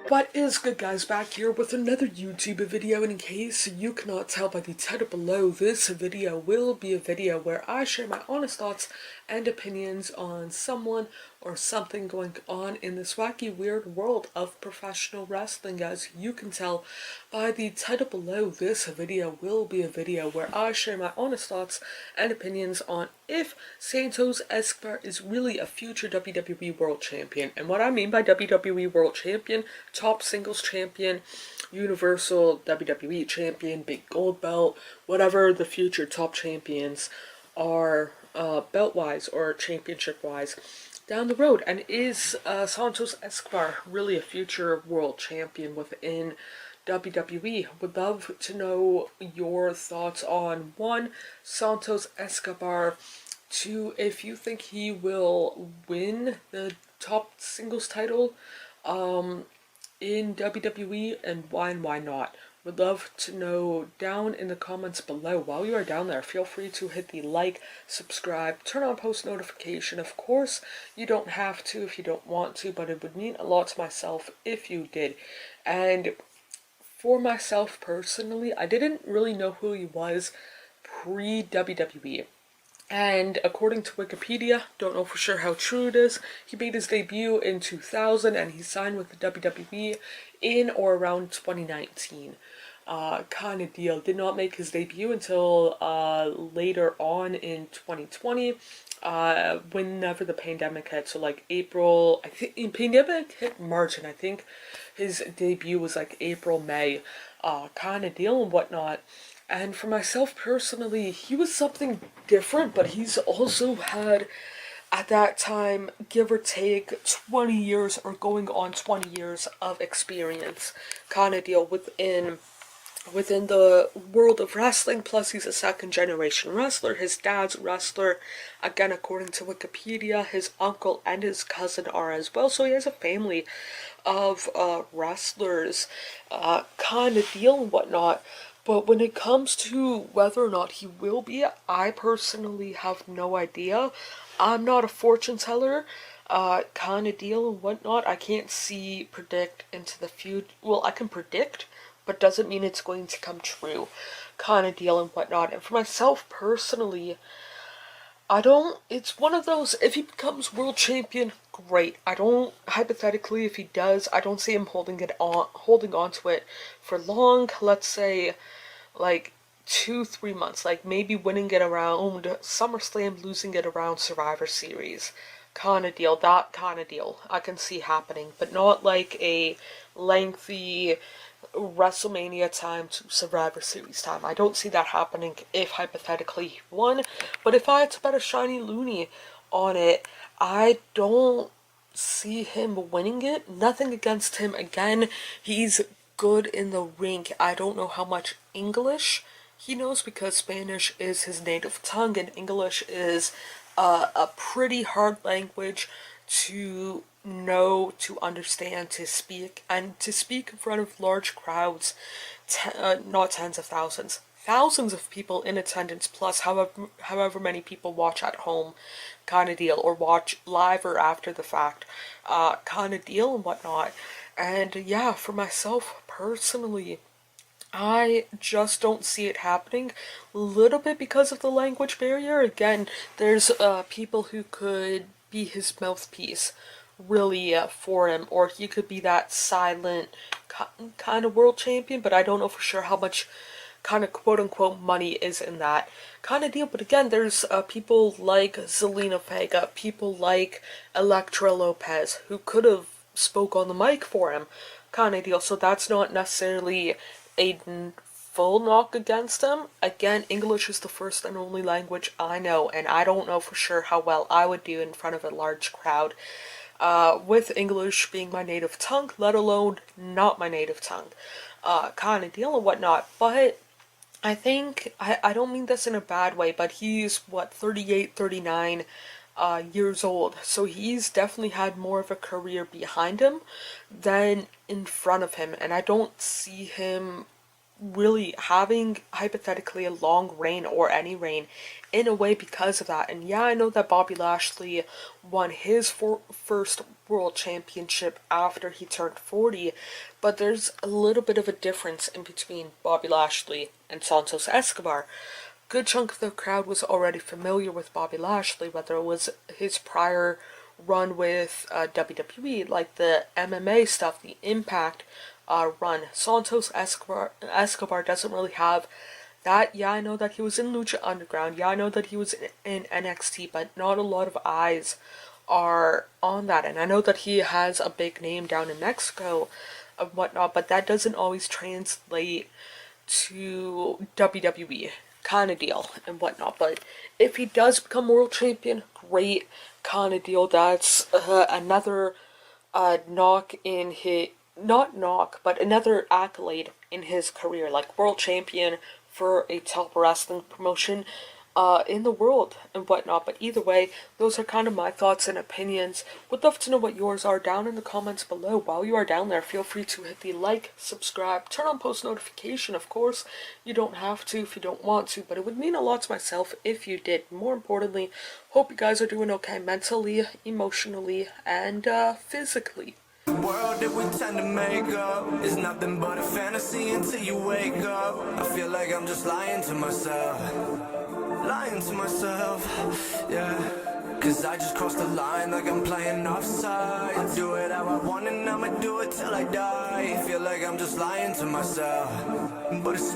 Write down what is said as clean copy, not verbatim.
What is good, guys? Back here with another YouTube video, and in case you cannot tell by the title below, this video will be a video where I share my honest thoughts and opinions on someone or something going on in this wacky, weird world of professional wrestling. As you can tell by the title below, this video will be a video where I share my honest thoughts and opinions on if Santos Escobar is really a future WWE World Champion. And what I mean by WWE World Champion: top singles champion, universal WWE champion, big gold belt, whatever the future top champions are, belt-wise or championship-wise down the road. And is Santos Escobar really a future world champion within WWE? Would love to know your thoughts on 1, Santos Escobar, 2, if you think he will win the top singles title in WWE, and why not. Would love to know down in the comments below. While you are down there, feel free to hit the like, subscribe, turn on post notification. Of course, you don't have to if you don't want to, but it would mean a lot to myself if you did. And for myself personally, I didn't really know who he was pre-WWE. And according to Wikipedia, don't know for sure how true it is, he made his debut in 2000 and he signed with the WWE in or around 2019. Kind of deal. Did not make his debut until later on in 2020, whenever the pandemic hit. So like April, I think the pandemic hit March, and I think his debut was like April, May, kind of deal and whatnot. And for myself personally, he was something different, but he's also had, at that time, give or take 20 years or going on 20 years of experience, kind of deal within the world of wrestling. Plus he's a second generation wrestler. His dad's a wrestler, again according to Wikipedia. His uncle and his cousin are as well, so he has a family of wrestlers, kind of deal and whatnot. But when it comes to whether or not he will be, I personally have no idea. I'm not a fortune teller, kind of deal and whatnot. I can't predict into the future. Well, I can predict, but doesn't mean it's going to come true, kind of deal and whatnot. And for myself personally, it's one of those, if he becomes world champion, great. Hypothetically, if he does, I don't see him holding on to it for long. Let's say, like, 2-3 months, like maybe winning it around SummerSlam, losing it around Survivor Series, kind of deal. That kind of deal I can see happening, but not like a lengthy WrestleMania time to Survivor Series time. I don't see that happening if hypothetically he won. But if I had to bet a shiny loony on it, I don't see him winning it. Nothing against him. Again, he's good in the ring. I don't know how much English he knows, because Spanish is his native tongue and English is a pretty hard language to know, to understand, to speak, and to speak in front of large crowds, not tens of thousands of people in attendance, plus however many people watch at home, kind of deal, or watch live or after the fact, kind of deal and whatnot. And yeah, for myself personally, I just don't see it happening, a little bit because of the language barrier. Again, there's people who could be his mouthpiece, really, for him, or he could be that silent kind of world champion, but I don't know for sure how much kind of quote-unquote money is in that kind of deal. But again, there's people like Zelina Vega, people like Elektra Lopez, who could have spoke on the mic for him, kind of deal. So that's not necessarily a full knock against him. Again, English is the first and only language I know, and I don't know for sure how well I would do in front of a large crowd, with English being my native tongue, let alone not my native tongue, kind of deal and whatnot. But I think, I don't mean this in a bad way, but he's, 38, 39 years old, so he's definitely had more of a career behind him than in front of him, and I don't see him really having, hypothetically, a long reign or any reign in a way because of that. And yeah, I know that Bobby Lashley won his first world championship after he turned 40, but there's a little bit of a difference in between Bobby Lashley and Santos Escobar. Good chunk of the crowd was already familiar with Bobby Lashley, whether it was his prior run with WWE, like the MMA stuff, the Impact run. Santos Escobar doesn't really have that. Yeah, I know that he was in Lucha Underground. Yeah, I know that he was in NXT, but not a lot of eyes are on that. And I know that he has a big name down in Mexico and whatnot, but that doesn't always translate to WWE kind of deal and whatnot. But if he does become world champion, great kind of deal. That's another knock in his, not knock, but another accolade in his career, like world champion for a top wrestling promotion in the world and whatnot. But either way, those are kind of my thoughts and opinions. Would love to know what yours are down in the comments below. While you are down there, feel free to hit the like, subscribe, turn on post notification. Of course, you don't have to if you don't want to, but it would mean a lot to myself if you did. More importantly, hope you guys are doing okay mentally, emotionally, and physically. The world that we tend to make up is nothing but a fantasy until you wake up. I feel like I'm just lying to myself, yeah. Cause I just crossed the line like I'm playing offside. Do it how I want and I'ma do it till I die. Feel like I'm just lying to myself, but it's